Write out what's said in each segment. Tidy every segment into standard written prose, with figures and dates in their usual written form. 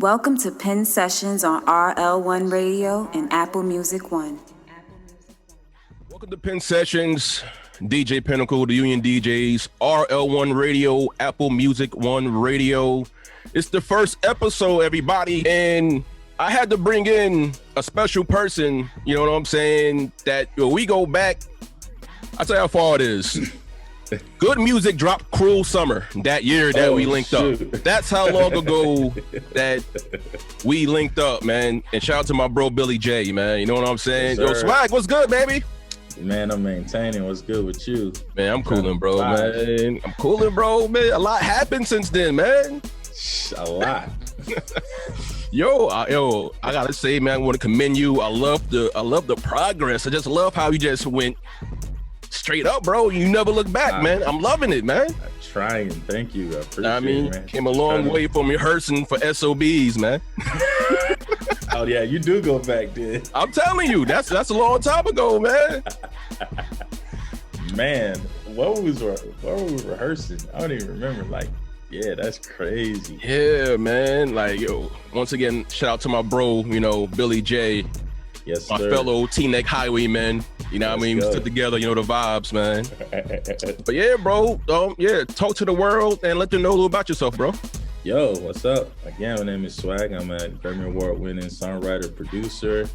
Welcome to Pinn Sessions on RL1Radio and Apple Music One. Welcome to Pinn Sessions, DJ Pinnacle, the Union DJs, RL1Radio, Apple Music One Radio. It's the first episode, everybody, and I had to bring in a special person, you know what I'm saying, that we go back, I'll tell you how far it is. Good music dropped Cruel Summer that year that we linked up. That's how long ago that we linked up, man. And shout out to my bro Billy J, man. You know what I'm saying? Yes, yo, Swagg, what's good, baby? Man, I'm maintaining. What's good with you? Man, I'm cooling, bro, man. I'm cooling, bro, man. A lot happened since then, man. A lot. Yo, I gotta say, man, I want to commend you. I love the progress. I just love how you just went straight up, bro. You never look back, man. I'm loving it, man. I'm trying. Thank you. I appreciate it, man. Came a long way from rehearsing for SOBs, man. Oh yeah, you do go back there. I'm telling you, that's a long time ago, man. Man, what were we rehearsing? I don't even remember. Like, yeah, that's crazy. Yeah, man. Like, yo, once again, shout out to my bro, Billy J. Yes, my sir. fellow T-neck highwayman. You know what I mean? We stood together, the vibes, man. But yeah, bro, talk to the world and let them know a little about yourself, bro. Yo, what's up? Again, my name is Swagg. I'm a Grammy Award winning songwriter, producer,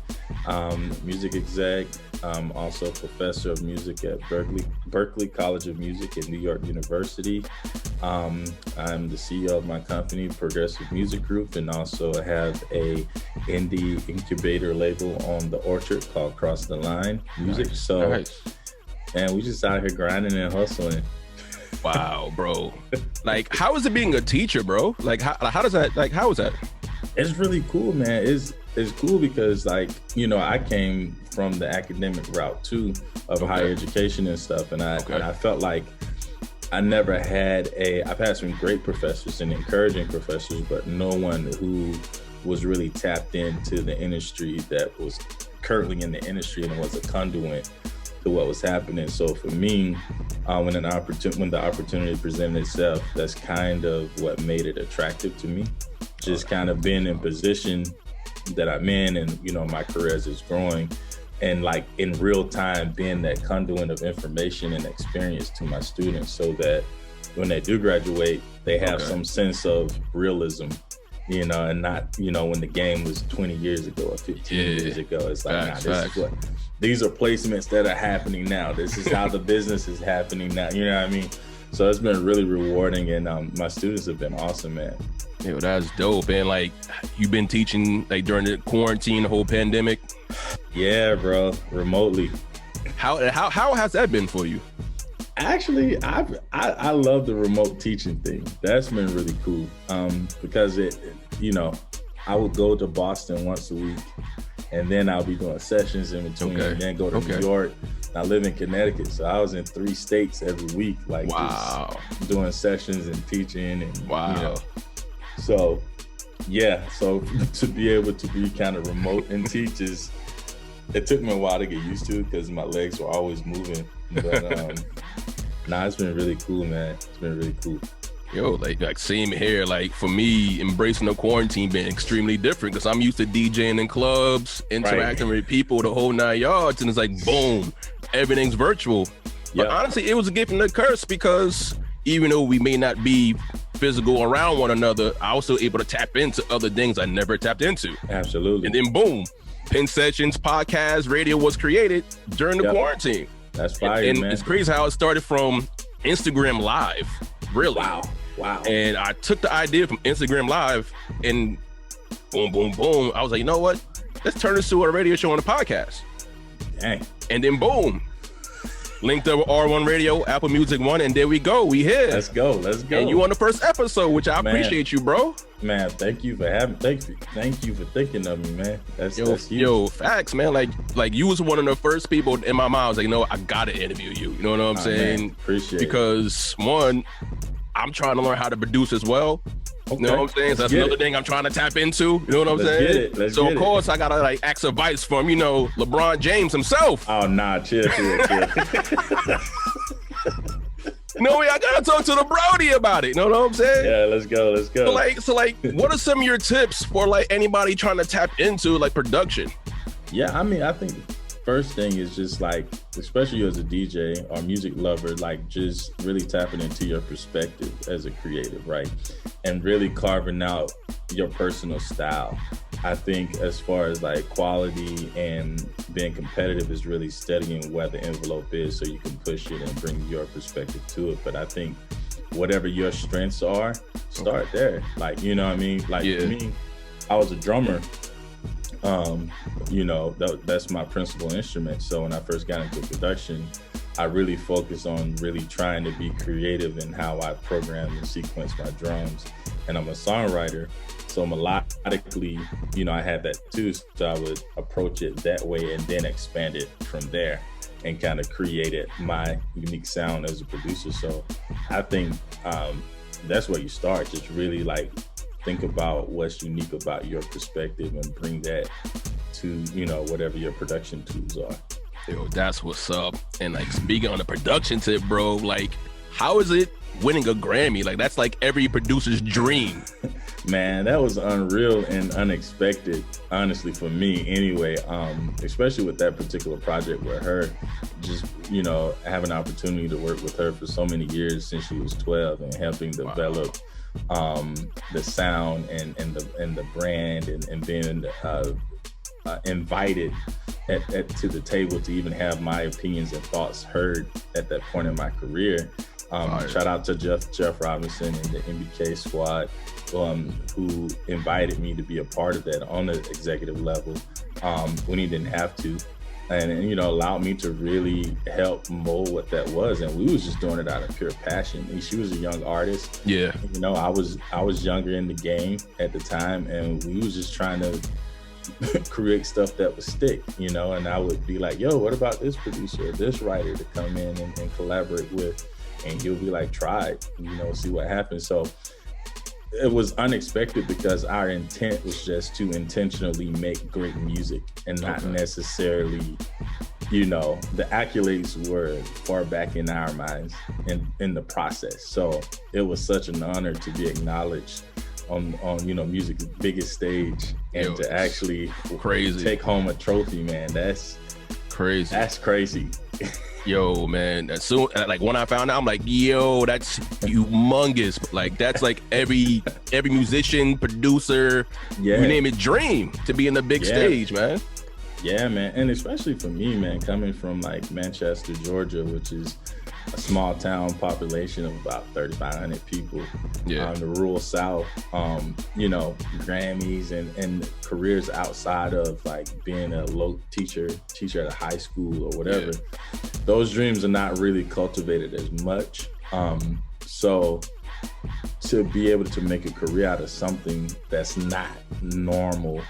music exec. I'm also a professor of music at Berklee College of Music at New York University. I'm the CEO of my company, Progressive Music Group, and also have a indie incubator label on the Orchard called Cross the Line Music. Nice. So, nice. And we just out here grinding and hustling. Wow, bro. Like, how is it being a teacher, bro? Like, how is that? It's really cool, man. It's cool because, like, I came from the academic route too of higher education and stuff, and I felt like I've had some great professors and encouraging professors, but no one who was really tapped into the industry that was currently in the industry and was a conduit to what was happening. So for me, when the opportunity presented itself, that's kind of what made it attractive to me. Just kind of being in position that I'm in, and my career as it's growing, and like in real time being that conduit of information and experience to my students, so that when they do graduate, they have some sense of realism, and not when the game was 20 years ago or 15 years ago. It's like, these are placements that are happening now. This is how the business is happening now. You know what I mean? So it's been really rewarding, and my students have been awesome, man. Yo, that's dope. And like, you've been teaching like during the quarantine, the whole pandemic? Yeah, bro, remotely. How has that been for you? Actually, I love the remote teaching thing. That's been really cool. Because I would go to Boston once a week, and then I'll be doing sessions in between, and then go to New York. I live in Connecticut, so I was in 3 states every week, like just doing sessions and teaching, and So yeah, so to be able to be kind of remote and teach it took me a while to get used to, because my legs were always moving. But it's been really cool, man. It's been really cool. Yo, like same here. Like for me, embracing the quarantine been extremely different, because I'm used to DJing in clubs, interacting with people, the whole 9 yards, and it's like boom, everything's virtual. But honestly, it was a gift and a curse, because even though we may not be physical around one another, I was still able to tap into other things I never tapped into. Absolutely. And then boom, Pinn Sessions podcast radio was created during the quarantine. That's fire, and man. It's crazy how it started from Instagram Live, really. Wow. And I took the idea from Instagram Live, and boom, boom, boom. I was like, you know what? Let's turn this to a radio show and a podcast. Dang. And then boom, linked up with R1Radio, Apple Music One, and there we go. We here. Let's go. And you on the first episode, which I appreciate you, bro. Man, thank you for thank you for thinking of me, man. That's huge. Yo, facts, man. Like you was one of the first people in my mind. I was like, I gotta interview you. You know what I'm saying? Man, appreciate it. Because one, I'm trying to learn how to produce as well. You know what I'm saying? So that's another thing I'm trying to tap into. You know what I'm saying? Let's get of course, I gotta like ask advice from, LeBron James himself. Oh, nah, chill. No, I gotta talk to the Brody about it. You know what I'm saying? Yeah, let's go. So like, what are some of your tips for like anybody trying to tap into like production? Yeah, I mean, I think first thing is just like, especially as a DJ or music lover, like just really tapping into your perspective as a creative, right? And really carving out your personal style. I think as far as like quality and being competitive is really studying where the envelope is so you can push it and bring your perspective to it. But I think whatever your strengths are, start there. Like, you know what I mean? Like for me, I was a drummer. You know, that's my principal instrument. So when I first got into production, I really focused on really trying to be creative in how I program and sequence my drums. And I'm a songwriter, so melodically, you know, I had that too. So I would approach it that way and then expand it from there and kind of created my unique sound as a producer. So I think that's where you start, just really like think about what's unique about your perspective and bring that to, you know, whatever your production tools are. Yo, that's what's up. And like speaking on the production tip, bro, like how is it winning a Grammy? Like that's like every producer's dream. Man, that was unreal and unexpected, honestly, for me anyway, especially with that particular project with her. Just, you know, having an opportunity to work with her for so many years since she was 12 and helping develop the sound and the brand and being invited to the table to even have my opinions and thoughts heard at that point in my career. Shout out to Jeff Robinson and the MBK squad who invited me to be a part of that on the executive level when he didn't have to, and you know, allowed me to really help mold what that was. And we was just doing it out of pure passion. And she was a young artist. Yeah, you know, I was younger in the game at the time, and we was just trying to create stuff that would stick, you know. And I would be like, yo, what about this producer or this writer to come in and collaborate with? And he'll be like, try it, you know, see what happens. So it was unexpected because our intent was just to intentionally make great music and not necessarily, you know, the accolades were far back in our minds in the process. So it was such an honor to be acknowledged on you know, music's biggest stage and to actually take home a trophy, man. That's crazy. That's crazy. Yo, man, as soon like when I found out, I'm like, yo, that's humongous. Like that's like every musician, producer, you name it, dream to be in the big stage, man. Yeah, man, and especially for me, man, coming from like Manchester, Georgia, which is a small town population of about 3,500 people, the rural South, you know, Grammys and careers outside of like being a local teacher at a high school or whatever. Those dreams are not really cultivated as much. So to be able to make a career out of something that's not normal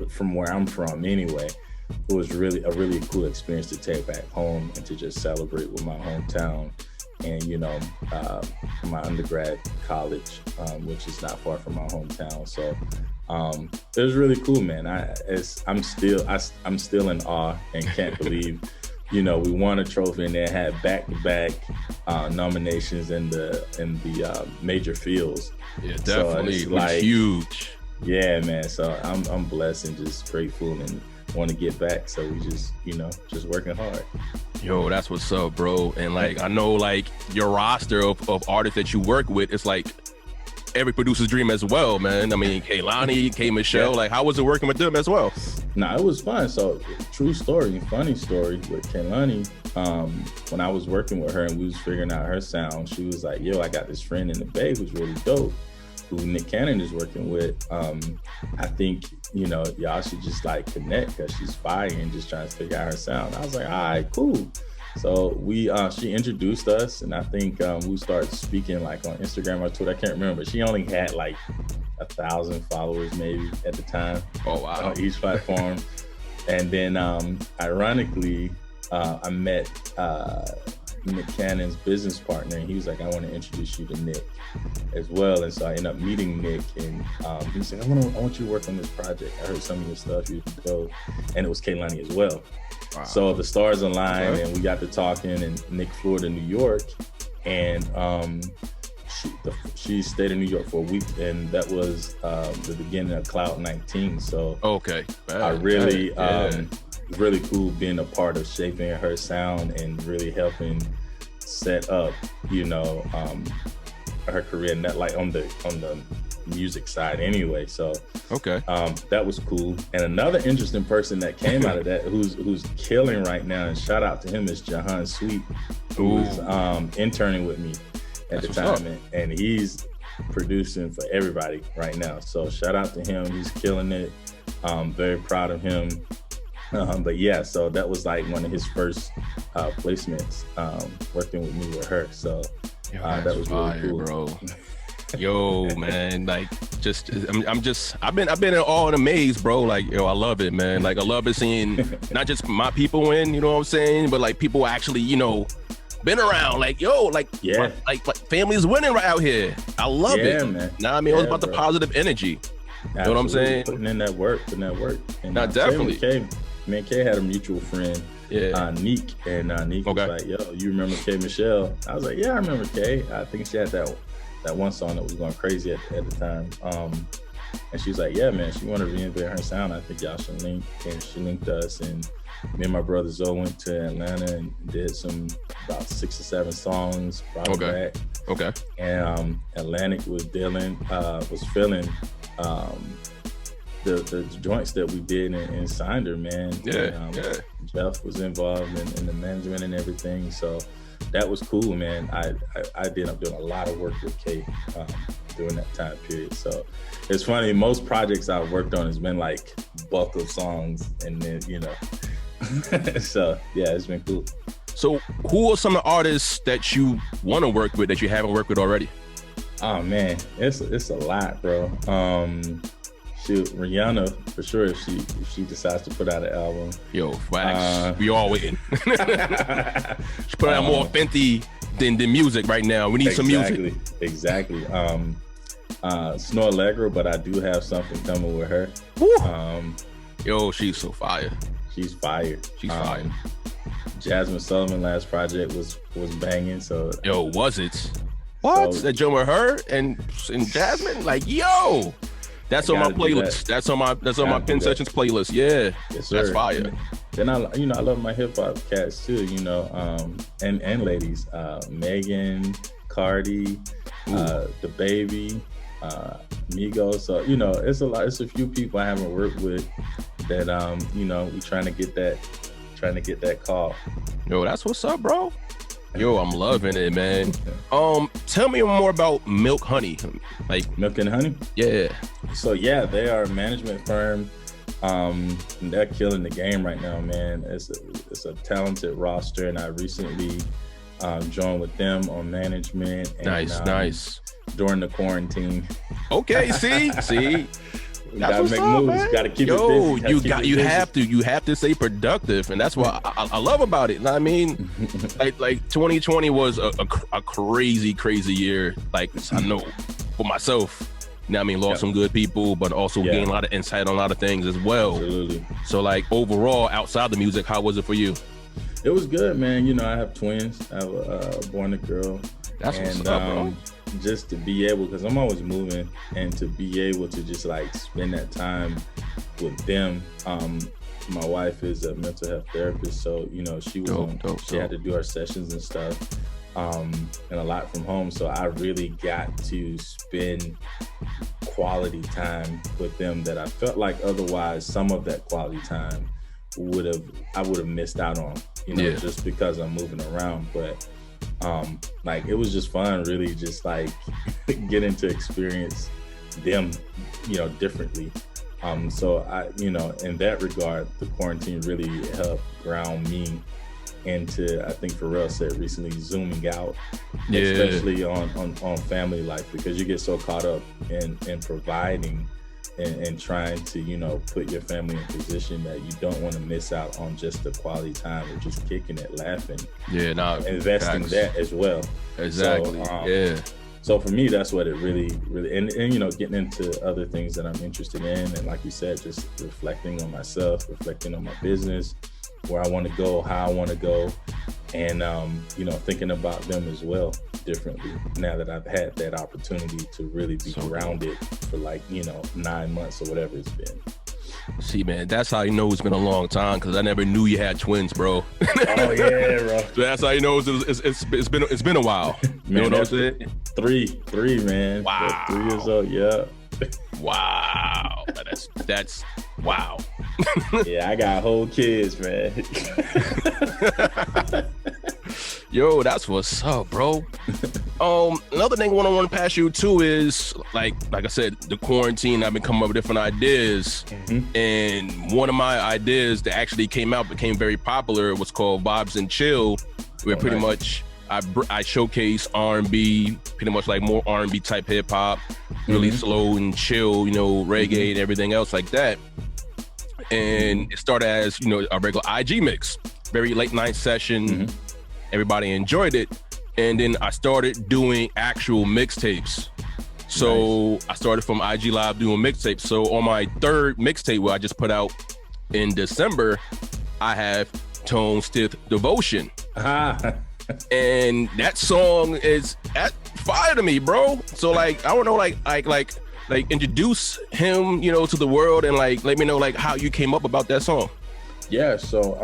from where I'm from anyway, it was really a really cool experience to take back home and to just celebrate with my hometown and, you know, my undergrad college, which is not far from my hometown. So it was really cool, man. I'm still in awe and can't believe, you know, we won a trophy and then had back-to-back nominations in the major fields. Yeah, definitely. So like, huge. Yeah, man. So I'm blessed and just grateful and want to get back. So we just, you know, just working hard. Yo, that's what's up, bro. And like, I know like your roster of artists that you work with, it's like every producer's dream as well, man. I mean, Kehlani, K. Michelle, like how was it working with them as well? Nah, it was fun. So true story, funny story with Kehlani. When I was working with her and we was figuring out her sound, she was like, yo, I got this friend in the Bay who's really dope, who Nick Cannon is working with. I think, you know, y'all should just like connect because she's fire and just trying to figure out her sound. I was like, all right, cool. So she introduced us, and I think we started speaking like on Instagram or Twitter. I can't remember, but she only had like 1,000 followers maybe at the time. Oh, wow. On each platform. And then ironically, I met Nick Cannon's business partner, and he was like, I want to introduce you to Nick as well. And so I ended up meeting Nick, and he said, I want you to work on this project. I heard some of your stuff, you go. And it was Kehlani as well. Wow. So the stars aligned, and we got to talking, and Nick flew to New York, and she stayed in New York for a week, and that was the beginning of Cloud 19. So okay, I really really cool being a part of shaping her sound and really helping set up, you know, her career, and that, like, on the music side anyway. So okay, that was cool. And another interesting person that came out of that, who's killing right now, and shout out to him, is Jahan Sweet, who was interning with me at the time, and he's producing for everybody right now. So shout out to him, he's killing it. Very proud of him. But yeah, so that was like one of his first placements, working with me with her. So that was really cool, bro. Yo, man, like, I've been in awe and amazed, bro. Like, yo, I love it, man. Like, I love it seeing not just my people win, you know what I'm saying, but like people actually, you know, been around, like, yo, like, like families winning right out here. I love it, man. Nah, I mean, it was about the positive energy. Absolutely. You know what I'm saying? Putting in that work. And definitely. Me and Kay had a mutual friend, Neek, and Neek was like, yo, you remember Kay Michelle? I was like, yeah, I remember Kay. I think she had that one song that was going crazy at the time. And she was like, yeah, man, she wanted to reinvent her sound. I think y'all should link. And she linked us, and me and my brother Zoe went to Atlanta and did about 6 or 7 songs, brought it back. Okay. And Atlantic was feeling the joints that we did and signed her, man. Jeff was involved in the management and everything, so that was cool, man. I ended up doing a lot of work with Kate during that time period. So it's funny, most projects I've worked on has been like bulk of songs, and then, you know. So yeah, it's been cool. So who are some of the artists that you want to work with that you haven't worked with already? Oh man, it's a lot, bro. Shoot, Rihanna, for sure, if she decides to put out an album. Yo, wax. We all waiting. She put out more Fenty than music right now. We need some music. Exactly. Snow Allegra, but I do have something coming with her. Yo, she's so fire. She's fired. She's fired. Jasmine Sullivan last project was banging. So yo, was it? What? That joint with her and Jasmine? Like, yo. That's on my playlist. That's on my Pinn Sessions playlist. Yeah, yes, sir. That's fire. Then I love my hip hop cats too. You know, and ladies, Megan, Cardi, the Baby, Migos. So you know, it's a lot. It's a few people I haven't worked with that you know, we trying to get that call. Yo, that's what's up, bro. Yo, I'm loving it, man. Tell me more about Milk Honey. Like Milk and Honey? Yeah. So yeah, they are a management firm. They're killing the game right now, man. It's a talented roster, and I recently joined with them on management. And, nice. During the quarantine. Okay, see. Gotta make moves. Gotta keep it busy. You have to stay productive, and that's what I love about it. You know what I mean? like 2020 was a crazy year. Like, I know for myself. You know what I mean? Lost some good people, but also gained a lot of insight on a lot of things as well. Absolutely. So like overall, outside the music, how was it for you? It was good, man. You know, I have twins. I have a boy and a girl. That's what's up, bro. Just to be able, because I'm always moving, and to be able to just like spend that time with them. My wife is a mental health therapist, so you know she had to do our sessions and stuff, and a lot from home. So I really got to spend quality time with them that I felt like otherwise some of that quality time I would have missed out on, you know, just because I'm moving around. But like it was just fun, really, just like getting to experience them, you know, differently. So I, you know, in that regard, the quarantine really helped ground me into, I think Pharrell said recently, zooming out, especially on family life, because you get so caught up in providing and trying to, you know, put your family in a position that you don't want to miss out on just the quality time or just kicking it, laughing. Investing that as well. Exactly. So, so for me, that's what it really, and you know, getting into other things that I'm interested in. And like you said, just reflecting on myself, reflecting on my business, where I want to go, how I want to go, and, you know, thinking about them as well. differently now that I've had that opportunity to really be grounded for like, 9 months or whatever it's been. See, man, that's how you know it's been a long time, because I never knew you had twins, bro. Oh yeah, bro. So that's how you know it's been a while. You know what I'm saying? Three, man. Wow. 3 years old. Yeah. Wow. That's wow. Yeah, I got whole kids, man. Yo, that's what's up, bro. Another thing I want to pass you too is like I said, the quarantine. I've been coming up with different ideas, and one of my ideas that actually became very popular was called Vibes and Chill, where pretty much I showcase R&B, pretty much like more R&B type hip hop, really slow and chill, reggae and everything else like that. And it started as a regular IG mix, very late night session. Everybody enjoyed it. And then I started doing actual mixtapes. So I started from IG Live doing mixtapes. So on my third mixtape, where I just put out in December, I have Tone Stiff Devotion. And that song is fire to me, bro. So like, I want to like introduce him, to the world, and like let me know like how you came up about that song. Yeah, so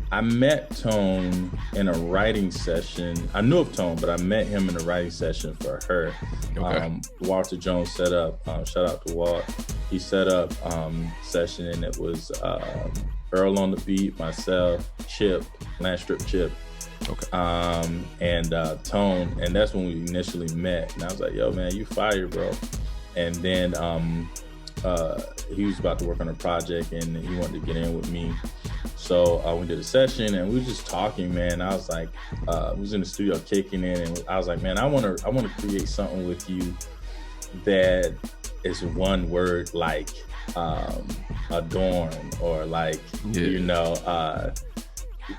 I met Tone in a writing session. I knew of Tone, but I met him in a writing session for her. Okay. Walter Jones set up, shout out to Walt. He set up session, and it was Earl on the beat, myself, Chip, Lance Strip Chip, and Tone. And that's when we initially met. And I was like, yo, man, you fire, bro. And then he was about to work on a project, and he wanted to get in with me. So we did a session, and we were just talking, man. I was like, we was in the studio kicking in, and I was like, man, I want to create something with you that is one word, like adorn, or like,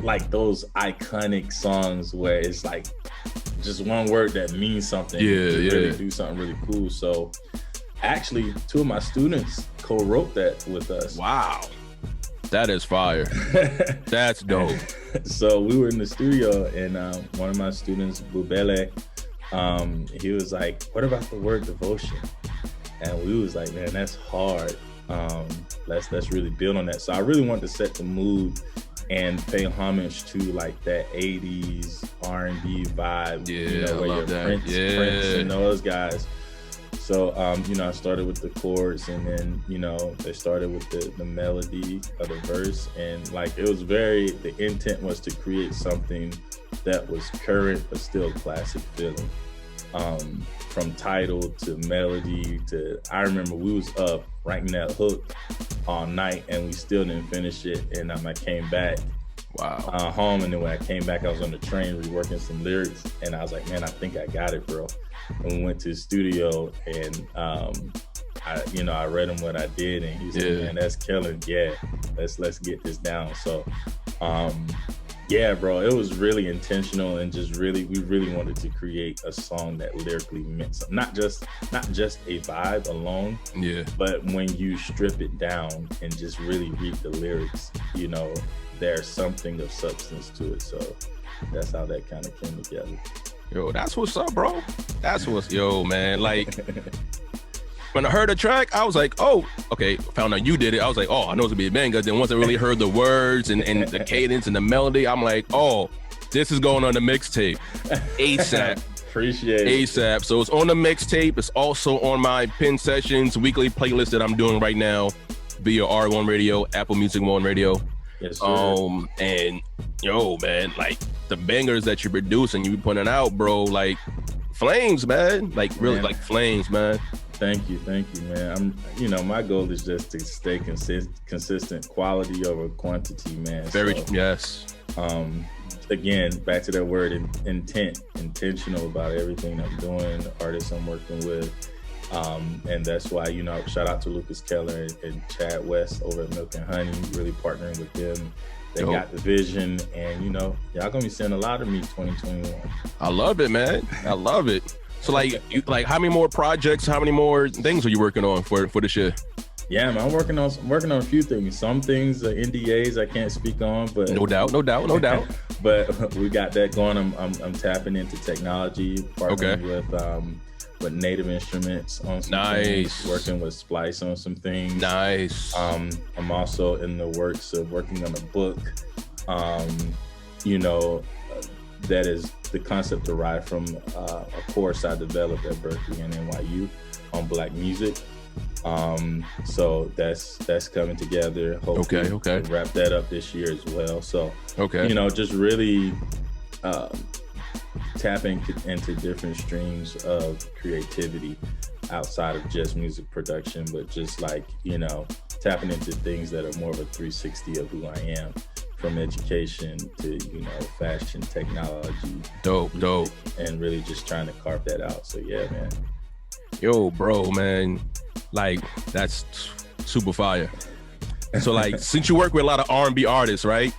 like those iconic songs where it's like just one word that means something. Really do something really cool. So actually, 2 of my students co-wrote that with us. Wow. That is fire. That's dope. So we were in the studio, and one of my students, Bubele, he was like, what about the word devotion? And we was like, man, that's hard. Let's really build on that. So I really wanted to set the mood and pay homage to like that 80s R&B vibe. Yeah, where I love that. Prince and those guys. So, I started with the chords, and then, they started with the melody of the verse. And like, it was the intent was to create something that was current, but still classic feeling. From title to melody I remember we was up writing that hook all night, and we still didn't finish it. And I came back home, and then when I came back, I was on the train reworking some lyrics, and I was like, man, I think I got it, bro. And we went to the studio, and I read him what I did, and he said, man, that's killing. Yeah, let's get this down. So yeah, bro, it was really intentional, and we really wanted to create a song that lyrically meant something. Not just a vibe alone, but when you strip it down and just really read the lyrics, there's something of substance to it. So that's how that kind of came together. Yo, that's what's up, bro. Yo, man, like when I heard the track, I was like, oh, okay, found out you did it. I was like, oh, I know it's gonna be a banger. Then once I really heard the words and the cadence and the melody, I'm like, oh, this is going on the mixtape ASAP. Appreciate it. ASAP. So it's on the mixtape. It's also on my Pinn Sessions weekly playlist that I'm doing right now via R1Radio, Apple Music One Radio. Yes, sir. And yo, man, like the bangers that you're producing, you be putting out, bro, like flames, man. Like really, like flames, man. Thank you, man. My goal is just to stay consistent, quality over quantity, man. Yes. Again, back to that word, intent, intentional about everything I'm doing, the artists I'm working with. And that's why, shout out to Lucas Keller and Chad West over at Milk and Honey, really partnering with them. They got the vision, and y'all gonna be seeing a lot of me 2021. I love it, man. I love it. So like how many more projects, how many more things are you working on for this year? Yeah, man, I'm working on a few things. Some things are NDAs I can't speak on, but no doubt. But we got that going. I'm tapping into technology, partnering with Native Instruments on some things, working with Splice on some things. Nice. I'm also in the works of working on a book, you know, that is the concept derived from a course I developed at Berkeley and NYU on Black music. So that's coming together. Hopefully okay. Wrap that up this year as well. So, okay, you know, just really tapping into different streams of creativity outside of just music production, but just like, you know, tapping into things that are more of a 360 of who I am, from education to, you know, fashion, technology. Dope. And really just trying to carve that out. So yeah, man. Yo, bro, man, like that's super fire. So like, since you work with a lot of R&B artists, right?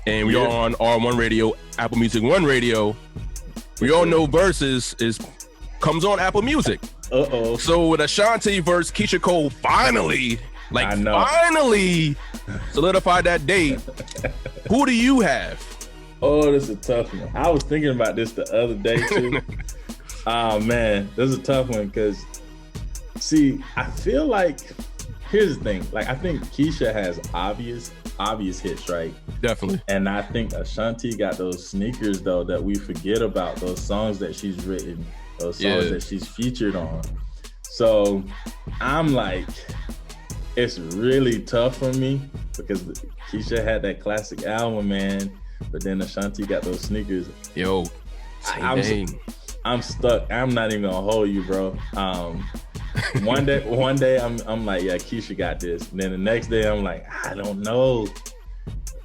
And we are on R1 Radio, Apple Music One Radio. We all know Verzuz comes on Apple Music. So with Ashanti versus Keisha Cole finally solidified that date. Who do you have? Oh, this is a tough one. I was thinking about this the other day too. Oh man, this is a tough one because, see, I feel like, here's the thing. Like, I think Keisha has obvious hits, right? Definitely. And I think Ashanti got those sneakers though that we forget about, those songs that she's written, those songs that she's featured on. So I'm like, it's really tough for me because Keisha had that classic album, man. But then Ashanti got those sneakers. Yo, I'm stuck. I'm not even gonna hold you, bro. One day I'm like, yeah, Keisha got this. And then the next day I'm like, I don't know.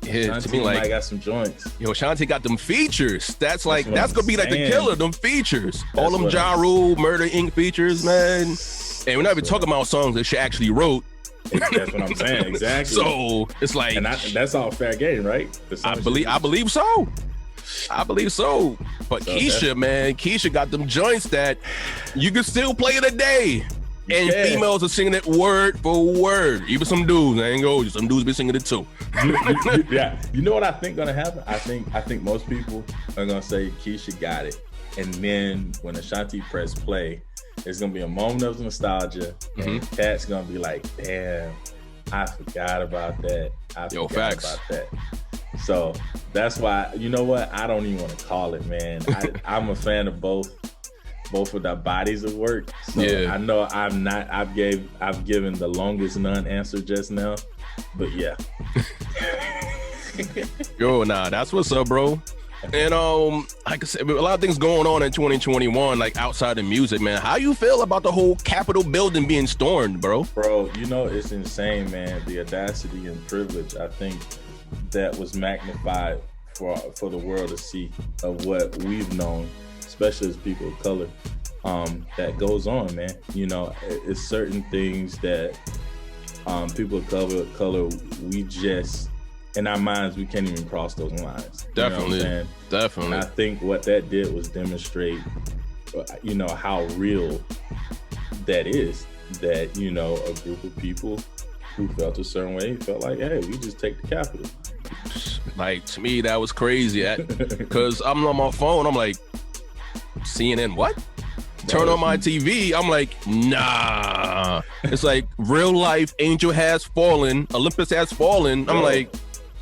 Yeah, to me, like, I got some joints. Yo, Ashanti got them features. That's gonna be like the killer. Them features, all them Ja Rule, Murder Inc. features, man. And we're not even talking about songs that she actually wrote. That's what I'm saying, exactly. So it's like, and that's all fair game, right? I believe so. But so Keisha got them joints that you can still play today. And females are singing it word for word. Even some dudes, I ain't gonna hold you, some dudes be singing it too. Yeah. You know what I think gonna happen? I think most people are gonna say Keisha got it. And then when Ashanti press play, it's gonna be a moment of nostalgia. And Cat's gonna be like, damn, I forgot about that. About that. So that's why, you know what? I don't even want to call it, man. I'm a fan of both of the bodies of work. So I know I've given the longest non-answer just now, but yeah. Yo, nah, that's what's up, bro. And like I said, a lot of things going on in 2021, like outside of music, man. How you feel about the whole Capitol building being stormed, bro? Bro, you know, it's insane, man. The audacity and privilege, I think, that was magnified for the world to see of what we've known, especially as people of color, that goes on, man. You know, it's certain things that people of color, we just, in our minds, we can't even cross those lines. Definitely. You know definitely. And I think what that did was demonstrate, you know, how real that is, that, you know, a group of people who felt a certain way felt like, hey, we just take the Capitol. Like, to me, that was crazy. Because I'm on my phone, I'm like, CNN what? Turn on my TV, I'm like, nah. It's like, real life, Angel has fallen, Olympus has fallen. I'm like,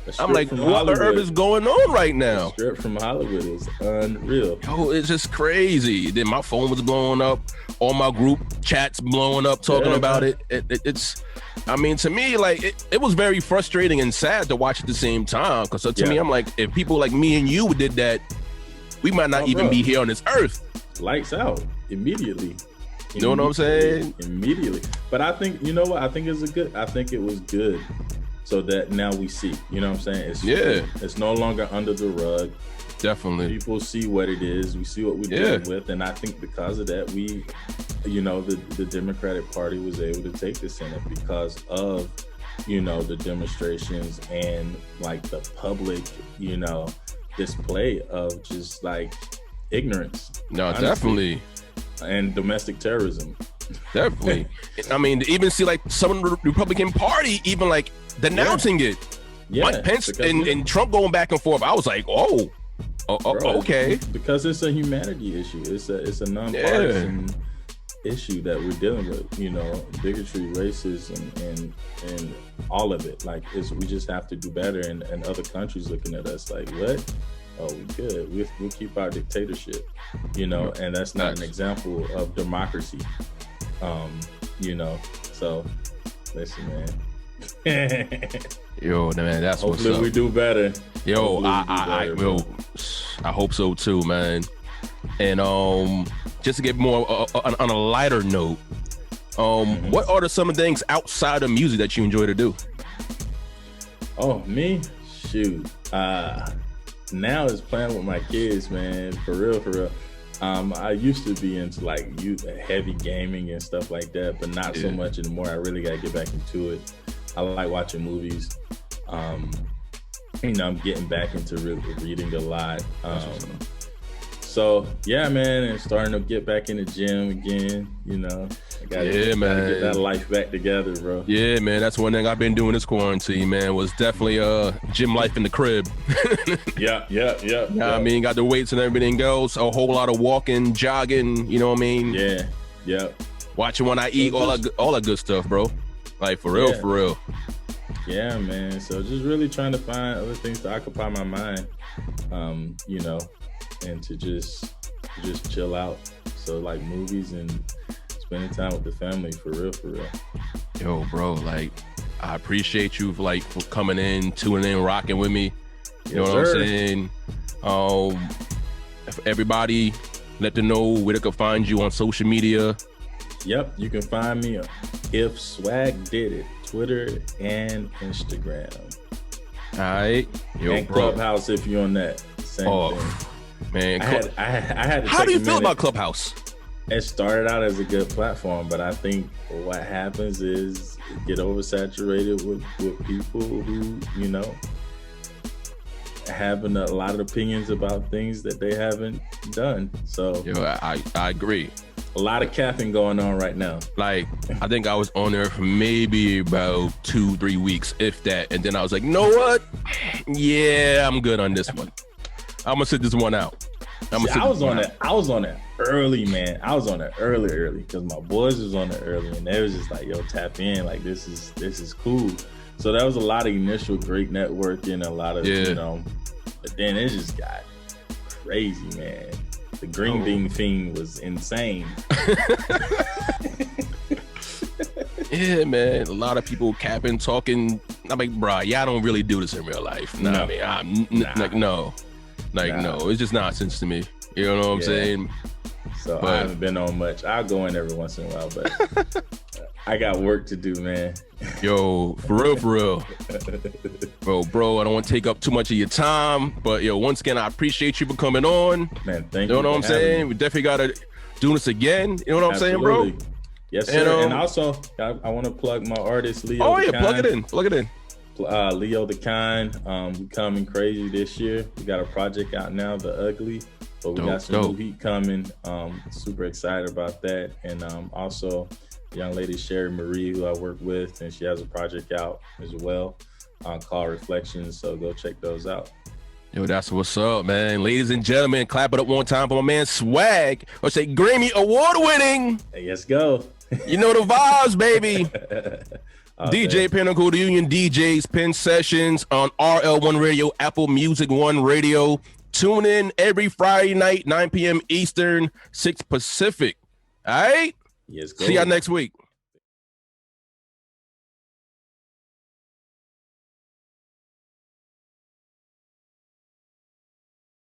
what the earth is going on right now? The strip from Hollywood is unreal. Yo, it's just crazy. Then my phone was blowing up, all my group chats blowing up, talking about it. It's, I mean, to me, like, it was very frustrating and sad to watch at the same time. Because to me, I'm like, if people like me and you did that, we might not even be here on this earth. Lights out immediately. You know what I'm saying? Immediately. But I think, you know what? I think it was good. So that now we see, you know what I'm saying? It's no longer under the rug. Definitely. People see what it is. We see what we're dealing with. And I think because of that, we, you know, the Democratic Party was able to take the Senate because of, you know, the demonstrations and like the public, you know, display of just like ignorance. No, honestly. Definitely. And domestic terrorism. Definitely. I mean, to even see like some of the Republican Party even like denouncing it. Yeah, Mike Pence and Trump going back and forth. I was like, bro, okay. Because it's a humanity issue. It's a nonpartisan issue that we're dealing with. You know, bigotry, racism, and all of it. Like, we just have to do better. And other countries looking at us like, what? Oh, we good. We'll keep our dictatorship. You know, and that's not an example of democracy. You know, so listen, man. Yo, man, that's hopefully what's up. We do better. Yo, I hope so too, man. And just to get more on a lighter note, what are some of the things outside of music that you enjoy to do? Oh, me? Shoot. Now it's playing with my kids, man. For real. I used to be into like heavy gaming and stuff like that, but not so much anymore. I really gotta get back into it. I like watching movies. You know, I'm getting back into reading a lot. So yeah, man, and starting to get back in the gym again. You know, I gotta get that life back together, bro. Yeah, man, that's one thing I've been doing this quarantine, man. Was definitely gym life in the crib. Yeah. I mean, got the weights and everything else. A whole lot of walking, jogging. You know what I mean? Yeah. Watching when I eat, all that good stuff, bro. Like for real. Yeah, man. So just really trying to find other things to occupy my mind. You know. And to just chill out. So like movies and spending time with the family, for real. Yo, bro, like I appreciate you for coming in, tuning in, rocking with me. You know what I'm saying? If everybody, let them know where they can find you on social media. Yep, you can find me If Swagg Did It, Twitter and Instagram. All right, yo, and bro. Clubhouse if you're on that. Same thing. Man, I had to how do you feel about Clubhouse? It started out as a good platform, but I think what happens is it get oversaturated with people who, you know, having a lot of opinions about things that they haven't done. So yo, I agree. A lot of capping going on right now. Like, I think I was on there for maybe about 2-3 weeks, if that. And then I was like, you know what? Yeah, I'm good on this one. I'm gonna sit this one out. I was on it early, man. I was on it early because my boys was on it early, and they was just like, "Yo, tap in, like this is cool." So that was a lot of initial great networking, a lot of you know, but then it just got crazy, man. The green bean thing was insane. Yeah, man. A lot of people capping, talking. I'm like, bro, y'all don't really do this in real life. No. No, it's just nonsense to me. You know what I'm saying? So I haven't been on much. I'll go in every once in a while, but I got work to do, man. Yo, for real. Bro, I don't want to take up too much of your time, but yo, once again, I appreciate you for coming on. Man, thank you. You know what I'm saying? We definitely got to do this again. You know what I'm saying, bro? Yes, sir. And also, I want to plug my artist, Leo. Oh, yeah, plug it in. Leo the Kind, we coming crazy this year. We got a project out now, The Ugly, but we got some new heat coming. Super excited about that. And also a young lady, Sherry Marie, who I work with, and she has a project out as well called Reflections. So go check those out. Yo, that's what's up, man. Ladies and gentlemen, clap it up one time for my man Swagg, or say Grammy Award winning. Hey, let's go. You know the vibes, baby. DJ Pinnacle, the Union DJs, Pinn Sessions on RL1Radio Apple Music One Radio. Tune in every Friday night, 9 p.m. Eastern, 6 Pacific. All right? Yes, go. See y'all next week.